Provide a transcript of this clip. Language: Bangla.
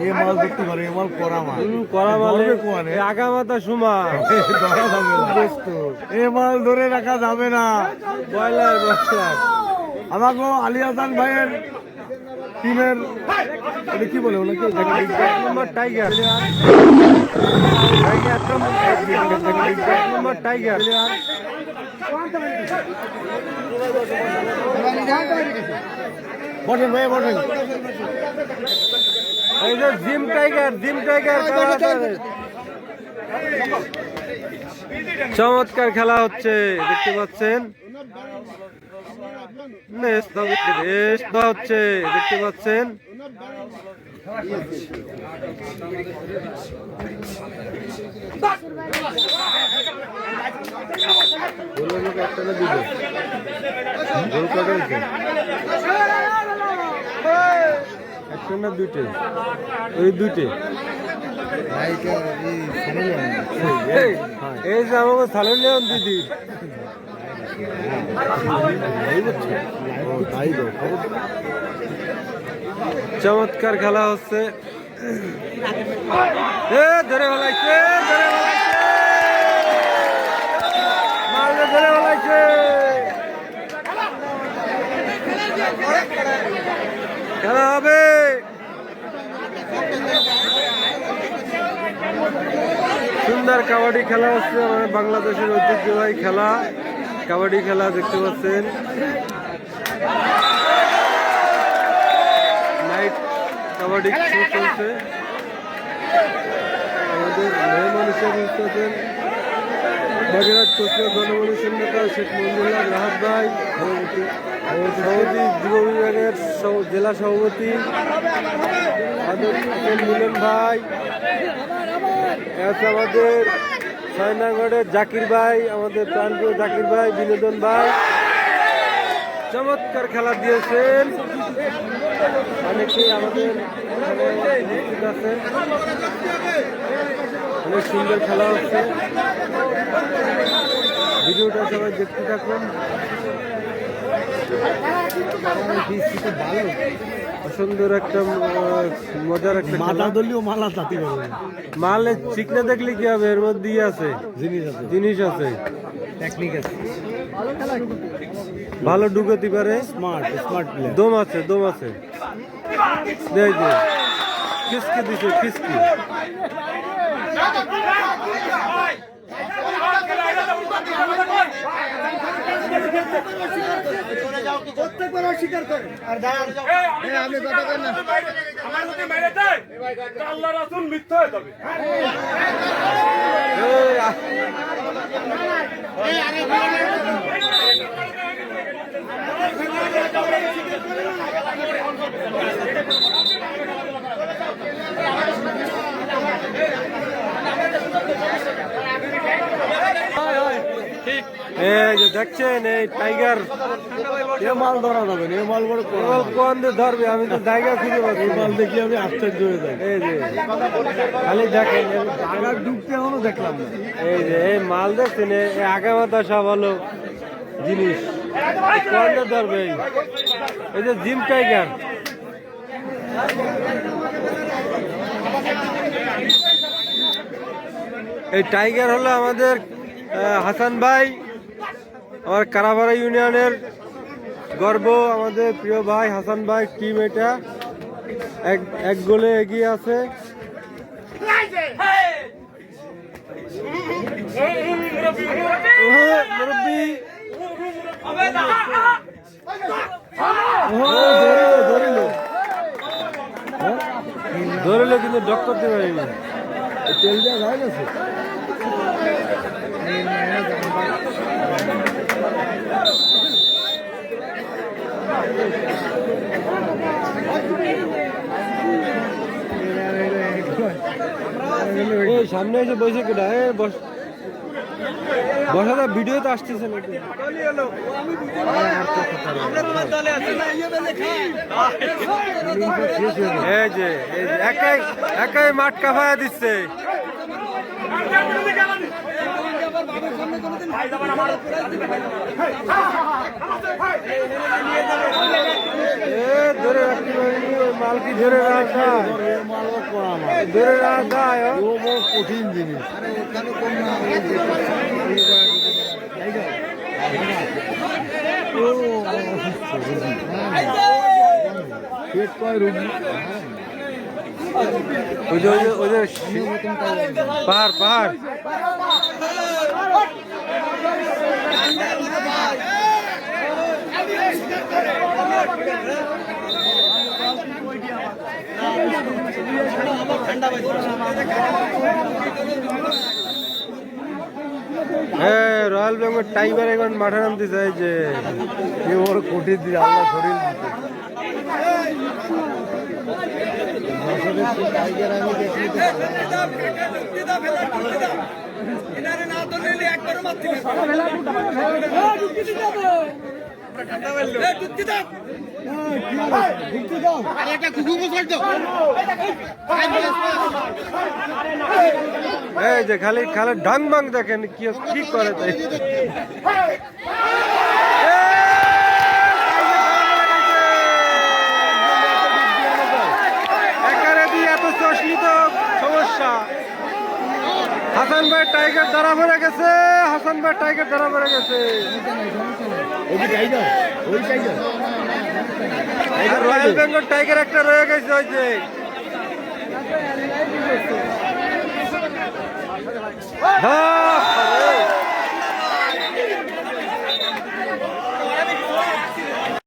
এই মাল দেখতে পারে, এই মাল করা মাল, করা মালে আগামাতা সুমা ধরা যাবে না, এই মাল ধরে রাখা যাবে না। ব্রয়লার আমাকে আলী হাসান ভাইয়ের টিমের এটা কি বলে ওনাকে নম্বর টাইগার নম্বর টাইগার বসেন ভাই বসেন। এই যে জিম টাইগার চমৎকার খেলা হচ্ছে দেখতে পাচ্ছেন, হচ্ছে দেখতে পাচ্ছেন। একটা না দুইটে, ওই দুইটে এই যে আমাকে সালেন নেন দিদি চমৎকার খেলা হচ্ছে। ধরে ফেলাইছে মারলে ধরে ফেলাইছে, খেলা হবে। সুন্দর কাবাডি খেলা হচ্ছে, আমাদের বাংলাদেশের ঐতিহ্যবাহী খেলা কাবাডি খেলা দেখতে পাচ্ছেন। নাইট কাবাডি চলছে। আমাদের মেহমান হিসেবে আছেন বাগেরহাট কোচবিহার গণপরিষদ নেতা শেখ মঞ্জুরুল্লাহ রাহাত ভাই, সভাপতি যুব বিভাগের জেলা সভাপতি মিলন ভাই, আমাদের ছয়নাগড়ের জাকির ভাই, আমাদের প্রাণপ্রিয় জাকির ভাই, বিনোদন ভাই চমৎকার খেলা দিয়েছেন। অনেকেই আমাদের উপস্থিত আছেন, অনেক সুন্দর খেলা হচ্ছে। ভিডিওটা সবাই দেখতে থাকুন। সুন্দর একটা মজার একটা মালা দলীয় মালা জাতি মালে চিকনা দেখলে কি হবে, এর মধ্যে আছে জিনিস আছে, টেকনিক আছে, ভালো ঢুকাতে পারে, স্মার্ট প্লেয়ার, দম আছে খিসকি দিছে খিসকি। অস্বীকার করে আর আপনি কথা বলেন না, আমার যদি মেরে দেয় আল্লাহ রাসূল মিথ্যা হয়ে যাবে। এই যে দেখছেন এই টাইগার, এ মাল ধরা যাবে না, এ মাল বড় কোন দিয়ে ধরবে, আমি তো জায়গা খুঁজে পাচ্ছি, মাল দেখি আমি আশ্চর্য হয়ে যাই। এই যে খালি দেখেন আগার ঢুকতে এখনো দেখলাম না। এই যে এই মাল দেখছেন, এই আগামাতা সব ভালো জিনিস, কোন দিয়ে ধরবে। এই যে জিম টাইগার, এই টাইগার হলো আমাদের হাসান ভাই, আমার কারাপাড়া ইউনিয়নের গর্ব, আমাদের প্রিয় ভাই হাসান ভাই টিম, এটা এক গোলে এগিয়ে আছে। ধরিল কিন্তু ডক করতে পারিনি, তেল দেওয়া যায় না সে। সামনে এসে বসে কেটা বসা ভিডিওতে আসতেছে নাকি? এই যে একাই মাঠ কাফায়া দিচ্ছে। ধরে রাখতে পারিনি, ওই মাল কি ধরে রাখা ধরে রাখা কঠিন জিনিস পেট কয় রুগী ওদের পাহাড় পাহাড় হ্যাঁ রয়্যাল বেঙ্গল টাইগার এখন মাঠে নামতে চাইছে ওর কোটি দিয়ে আল্লাহ শরীর দিতে টাইগার আমি দেখি এই যে খালি খালি ঢং ভাং দেখেন কি কি করে তাই একারে দিয়ে এত চশমি তো সমস্যা হাসান ভাই টাইগার ধরা পড়ে গেছে হাসান ভাই টাইগার ধরা পড়ে গেছে রয়্যাল বেঙ্গল টাইগার একটা রয়ে গেছে ওই যে হ্যাঁ